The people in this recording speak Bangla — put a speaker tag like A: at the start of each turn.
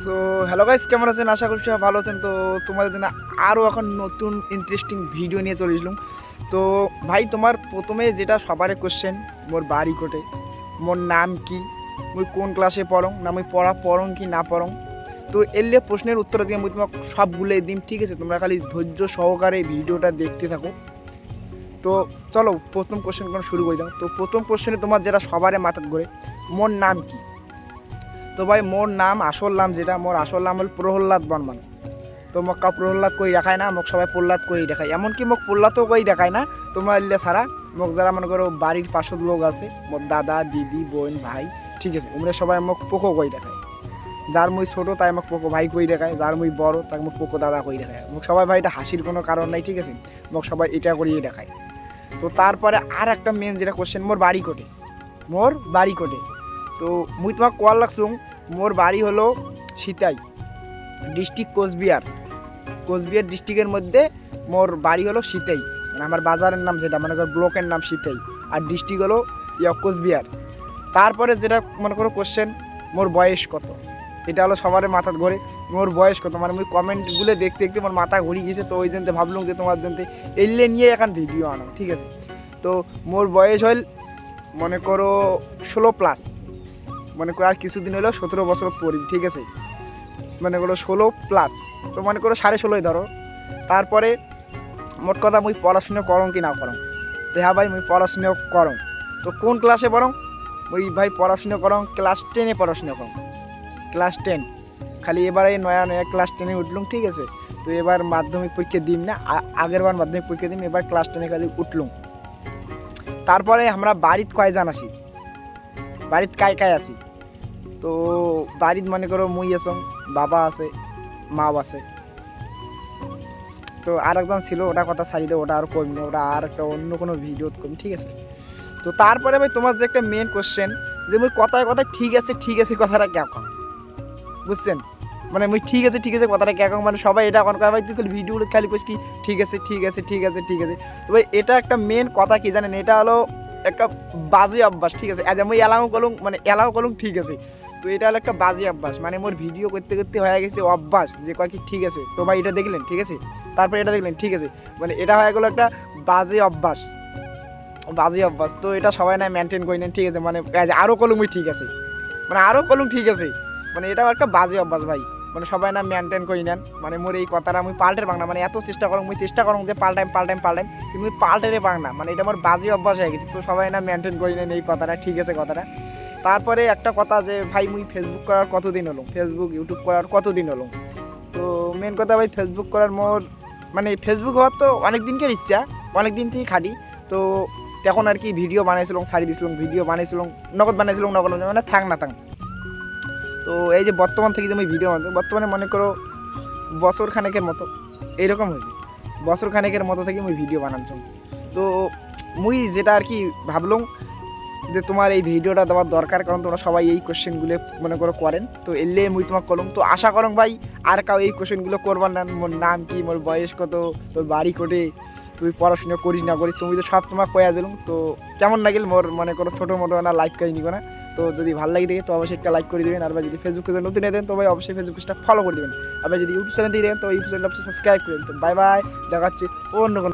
A: সো হ্যালো গাইস, কেমন আছেন? আশা করছি সবাই ভালো আছেন। তো তোমাদের জন্য আরও এখন নতুন ইন্টারেস্টিং ভিডিও নিয়ে চলে এলাম। তো ভাই, তোমার প্রথমে যেটা সবারে কোশ্চেন, মোর বাড়ি কোটে, মোর নাম কি, মুই কোন ক্লাসে পড়ং, না মুই পড়ং কি না পড়ং। তো এলে প্রশ্নের উত্তর দিয়ে মুই তোমাকে সবগুলো দিম, ঠিক আছে? তোমরা খালি ধৈর্য সহকারে ভিডিওটা দেখতে থাকো। তো চলো প্রথম কোশ্চেন কোনো শুরু করে দাও। তো প্রথম কোশ্চেনে তোমার যেটা সবারে মাথাত ঘোরে, মোর নাম কি। তো ভাই, মোর নাম আসল নাম যেটা, মোর আসল নাম হল প্রহ্লাদ বর্মন। তো মোক কাউ প্রহ্লাদ করে দেখায় না, মোক সবাই প্রহ্লাদ করেই দেখায়। এমনকি মোক প্রহ্লাদও করেই দেখায় না তোমার এলে ছাড়া। মোক যারা মনে করো বাড়ির পাশের লোক আছে, মোর দাদা দিদি বোন ভাই, ঠিক আছে, ওমরা সবাই মোক পোকো করে দেখায়। যার মুই ছোটো তাই মোক পোকো ভাই কই দেখায়, যার মুই বড় তাকে মোক পোকো দাদা কই দেখায়। মোক সবাই ভাই, এটা হাসির কোনো কারণ নাই, ঠিক আছে, মোক সবাই এটা করিয়ে দেখায়। তো তারপরে আর একটা মেন যেটা কোশ্চেন, মোর বাড়ি কোটে, মোর বাড়ি কোটে। তো মুই তোমাকে কল লাগছুং, মোর বাড়ি হলো সিতাই ডিস্ট্রিক্ট, কোচবিহার ডিস্ট্রিক্টের মধ্যে মোর বাড়ি হলো সিতাই। মানে আমার বাজারের নাম যেটা, মনে করো ব্লকের নাম সিতাই, আর ডিস্ট্রিক্ট হলো কোচবিহার। তারপরে যেটা মনে করো কোশ্চেন, মোর বয়স কত, এটা হলো সবার মাথা ঘোরে। মোর বয়স কত মানে মুই কমেন্টগুলো দেখতে দেখতে মোর মাথা ঘুরিয়ে গেছে। তো ওই জন্য ভাবলাম যে তোমার জন্য এলে নিয়ে এখন ভিডিও আনো, ঠিক আছে? তো মোর বয়স হল মনে করো 16+, মনে করো আর কিছুদিন হলো 17 বছর পড়ি, ঠিক আছে? মনে করো 16+, তো মনে করো 16.5 ধরো। তারপরে মোট কথা মুই পড়াশুনো করং কি না করং। তো হ্যাঁ ভাই, মুই পড়াশুনো করং। তো কোন ক্লাসে পড়ং? মুই ভাই পড়াশুনো করং ক্লাস 10-এ পড়াশুনো করং, ক্লাস 10। খালি এবারে নয়া ক্লাস 10-এ উঠলুম, ঠিক আছে? তো এবার মাধ্যমিক পরীক্ষা দিম না, আগের বার মাধ্যমিক পরীক্ষা দিম, এবার ক্লাস 10-এ খালি উঠলুম। তারপরে আমরা বাড়িত কয়জন আসি, বাড়িত কায় আসি। তো বাড়িত মনে করো মুই আছং, বাবা আছে, মা আছে। তো আর একজন ছিল, ওটা কথা ছাড়ি দেবো, ওটা আর করবি না, ওটা আর একটা অন্য কোনো ভিডিও করবি, ঠিক আছে? তো তারপরে ভাই তোমার যে একটা মেন কোশ্চেন, যে মুই কথায় কথায় ঠিক আছে কথাটা কে কম, বুঝছেন? মানে মুই ঠিক আছে কথাটা কে কম, মানে সবাই এটা এখন কয় ভাই তুই খালি ভিডিও খালি কইস কি ঠিক আছে। তো ভাই এটা একটা মেন কথা কি জানেন, এটা হলো একটা বাজে অভ্যাস, ঠিক আছে? আমি এলাও কলুম ঠিক আছে। তো এটা হলো একটা বাজে অভ্যাস, মানে মোর ভিডিও করতে করতে হয়ে গেছে অভ্যাস যে কয় কি ঠিক আছে। তো ভাই এটা দেখলেন, ঠিক আছে, তারপরে এটা দেখলেন, ঠিক আছে, মানে এটা হয়ে গেলো একটা বাজে অভ্যাস। তো এটা সবাই না মেনটেন করে নেন, ঠিক আছে? মানে আরও কলুমই ঠিক আছে, মানে আরও কলুম ঠিক আছে, মানে এটাও একটা বাজে অভ্যাস ভাই। মানে সবাই না মেনটেন করে নেন। মানে মোর এই কথাটা আমি পাল্টের বাংলা, মানে এত চেষ্টা করুন যে পাল্টাইম কিন্তু আমি পাল্টেরে বাংলা, মানে এটা আমার বাজে অভ্যাস হয়ে গেছে। তো সবাই না মেনটেন করে নেন এই কথাটা, ঠিক আছে কথাটা। তারপরে একটা কথা যে ভাই মুই ফেসবুক করার কতদিন হলো, ফেসবুক ইউটিউব করার কতদিন হলো। তো মেন কথা ভাই, ফেসবুক করার মোর মানে ফেসবুক হওয়ার তো অনেক দিনকার ইচ্ছা, অনেক দিন থেকেই খাটি। তো তখন আর কি ভিডিও বানাইছিলাম, ছাড়ি দিয়েছিলাম, ভিডিও বানাইছিলাম, নগদ মানে থাক না থাক। তো এই যে বর্তমান থেকে যে আমি ভিডিও বানাই, বর্তমানে মনে করো বছর খানেকের মতো এইরকম হয়েছে, বছর খানেকের মতো থেকে আমি ভিডিও বানাচ্ছি। তো মুই যেটা আর কি ভাবলাম যে তোমার এই ভিডিওটা দেওয়ার দরকার, কারণ তোমরা সবাই এই কোশ্চেনগুলো মনে করো করেন। তো এলে মুই তোমাকে করলাম। তো আশা করং ভাই আর কাউ এই কোশ্চেনগুলো করবার না। মোর নাম কি, মোর বয়স কত, তোর বাড়ি কোটে, তুই পড়াশোনা করিস না করিস, তুমি তো সব তোমার কয়া দিলাম। তো কেমন লাগিল মোর মনে করো ছোটো মোটো না লাইক করে নিব না। তো যদি ভালো লাগে দেখে তো অবশ্যই একটা লাইক করে দেবেন। আর যদি ফেসবুক পেজে নতুন দেন তো ভাই অবশ্যই ফেসবুক পেজটা ফলো করে দেবেন। আর যদি ইউটিউব চ্যানেল দিয়ে দেন তো ইউটিউব চ্যানেলটা সাবস্ক্রাইব করে দেন। তো বাই বাই, দেখাচ্ছি অন্য কোনো